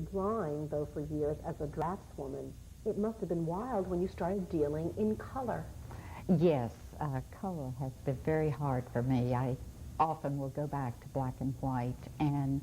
did drawing, though, for years as a draftswoman. It must have been wild when you started dealing in color. Yes, color has been very hard for me. I often will go back to black and white, and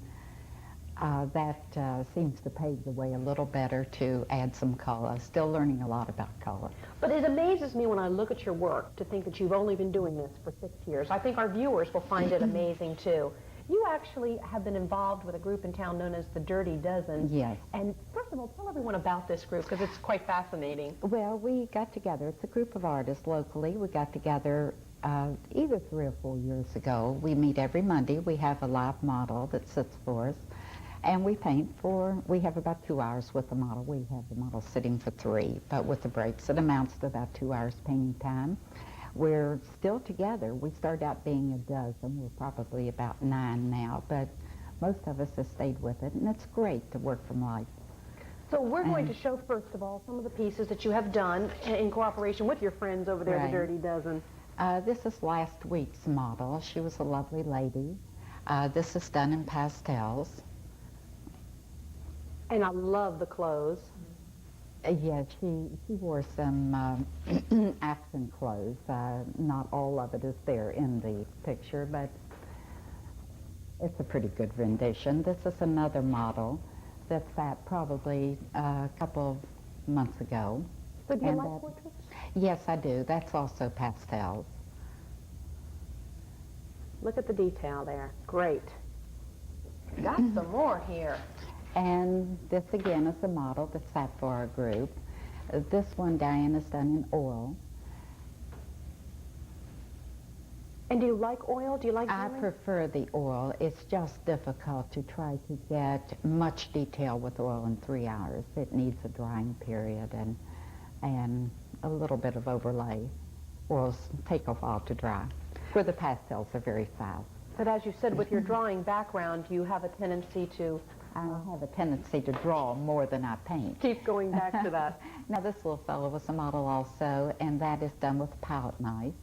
that seems to pave the way a little better to add some color. Still learning a lot about color. But it amazes me when I look at your work to think that you've only been doing this for 6 years. I think our viewers will find it amazing, too. You actually have been involved with a group in town known as the Dirty Dozen. Yes. And first of all, tell everyone about this group, because it's quite fascinating. Well, we got together. It's a group of artists locally. We got together either 3 or 4 years ago. We meet every Monday. We have a live model that sits for us. And we paint we have about 2 hours with the model. We have the model sitting for 3, but with the breaks, it amounts to about 2 hours painting time. We're still together. We started out being a dozen. We're probably about 9 now, but most of us have stayed with it, and it's great to work from life. So we're going to show, first of all, some of the pieces that you have done in cooperation with your friends over there, Right. the Dirty Dozen. This is last week's model. She was a lovely lady. This is done in pastels. And I love the clothes. Yeah, she wore some African clothes. Not all of it is there in the picture, but it's a pretty good rendition. This is another model that sat probably a couple of months ago. So do you like portraits? Yes, I do. That's also pastels. Look at the detail there. Great. Got some more here. And this again is a model that sat for our group. This one, Diane, is done in oil. And do you like oil? Do you like I dealing? prefer the oil. It's just difficult to try to get much detail with oil in 3 hours. It needs a drying period and a little bit of overlay. Oils take a while to dry, where the pastels are very fast. But as you said, with your drawing background, you have a tendency to I have a tendency to draw more than I paint. keep going back to that. Now this little fellow was a model also, and that is done with a palette knife.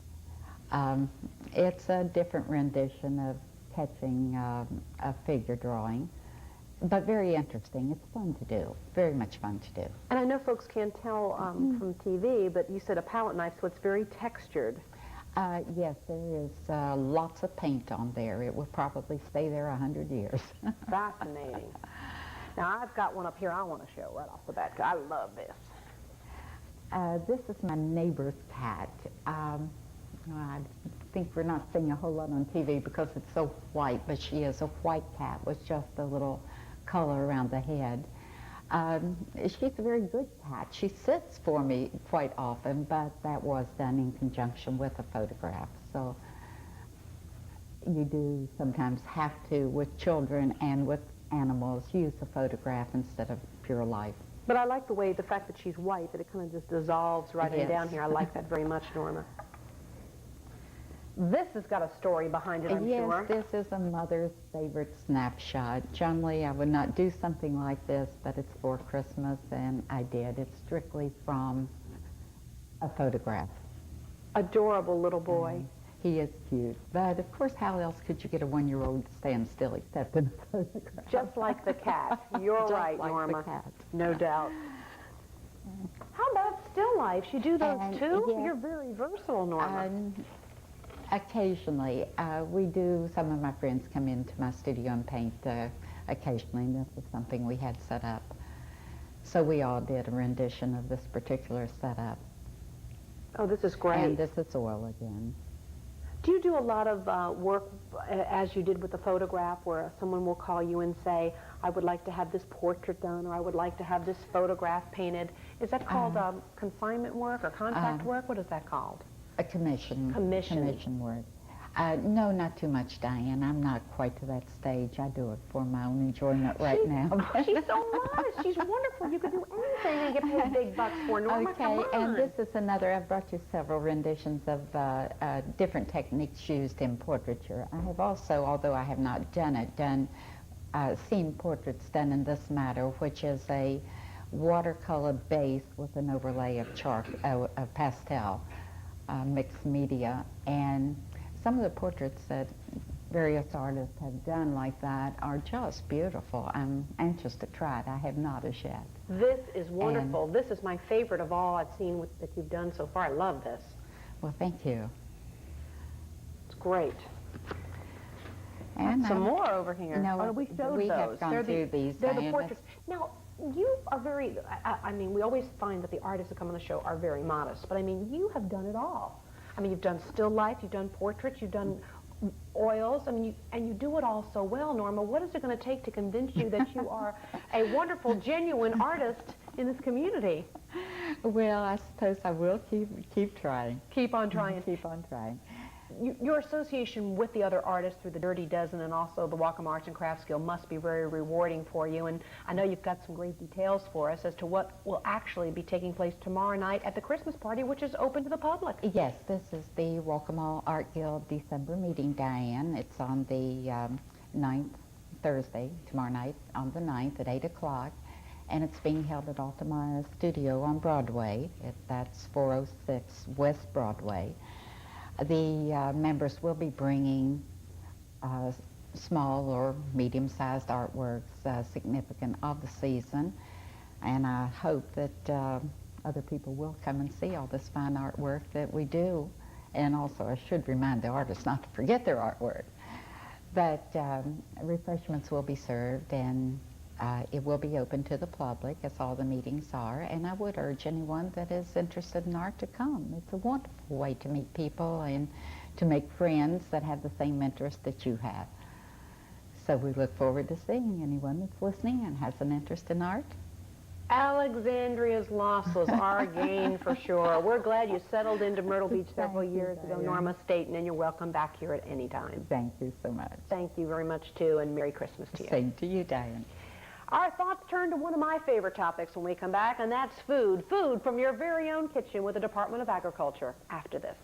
It's a different rendition of catching a figure drawing, but very interesting. It's fun to do, very much fun to do. And I know folks can't tell from TV, but you said a palette knife, so it's very textured. Yes, there is lots of paint on there. It will probably stay there 100 years. Fascinating. Now, I've got one up here I want to show right off the bat. I love this. This is my neighbor's cat. I think we're not seeing a whole lot on TV because it's so white, but she is a white cat with just a little color around the head. She's a very good cat. She sits for me quite often, but that was done in conjunction with a photograph. So you do sometimes have to, with children and with animals, use a photograph instead of pure life. But I like the fact that she's white, that it kind of just dissolves right in Yes. down here. I like that very much, Norma. This has got a story behind it, I'm sure. Yes, this is a mother's favorite snapshot. Generally, I would not do something like this, but it's for Christmas, and I did. It's strictly from a photograph. Adorable little boy. He is cute. But, of course, how else could you get a 1-year-old to stand still except in a photograph? Just like the cat. You're Just right, like Norma. the cat. No doubt. How about still life? You do those too? yes. You're very versatile, Norma. Occasionally. We do, some of my friends come into my studio and paint occasionally, and this is something we had set up. So we all did a rendition of this particular setup. Oh, this is great. And this is oil again. Do you do a lot of work, as you did with the photograph, where someone will call you and say, I would like to have this portrait done, or I would like to have this photograph painted? Is that called consignment work or contract work? What is that called? A commission. Commission work. No, not too much, Diane. I'm not quite to that stage. I do it for my own enjoyment right now. She's so modest. She's wonderful. You could do anything and get paid big bucks for, Norma. Okay, come on. and this is another. I've brought you several renditions of different techniques used in portraiture. I have also, although I have not done it, seen portraits done in this matter, which is a watercolor base with an overlay of pastel. Mixed media, and some of the portraits that various artists have done like that are just beautiful. I'm anxious to try it. I have not as yet. This is wonderful. This is my favorite of all I've seen that you've done so far. I love this. Well, thank you. It's great. And some more over here. No, oh, we showed we those. have gone through these. They're the portraits. Now, you are very, I mean, we always find that the artists who come on the show are very modest, but I mean, you have done it all. I mean, you've done still life, you've done portraits, you've done oils, I mean, and you do it all so well, Norma. What is it going to take to convince you that you are a wonderful, genuine artist in this community? Well, I suppose I will keep trying. Keep on trying. Keep on trying. Your association with the other artists through the Dirty Dozen and also the Wacom Arts and Crafts Guild must be very rewarding for you, and I know you've got some great details for us as to what will actually be taking place tomorrow night at the Christmas party, which is open to the public. Yes, this is the Wacom Art Guild December meeting, Diane. It's on the 9th, Thursday, tomorrow night, on the 9th at 8 o'clock, and it's being held at Altamaya Studio on Broadway. That's 406 West Broadway. The members will be bringing small or medium-sized artworks significant of the season, and I hope that other people will come and see all this fine artwork that we do. And also, I should remind the artists not to forget their artwork. But refreshments will be served, and it will be open to the public, as all the meetings are, and I would urge anyone that is interested in art to come. It's a wonderful way to meet people and to make friends that have the same interest that you have. So we look forward to seeing anyone that's listening and has an interest in art. Alexandria's loss was our gain for sure. We're glad you settled into Myrtle Beach several years ago, Norma Staton, and you're welcome back here at any time. Thank you so much. Thank you very much, too, and Merry Christmas to you. Same to you, Diane. Our thoughts turn to one of my favorite topics when we come back, and that's food. Food from your very own kitchen with the Department of Agriculture after this.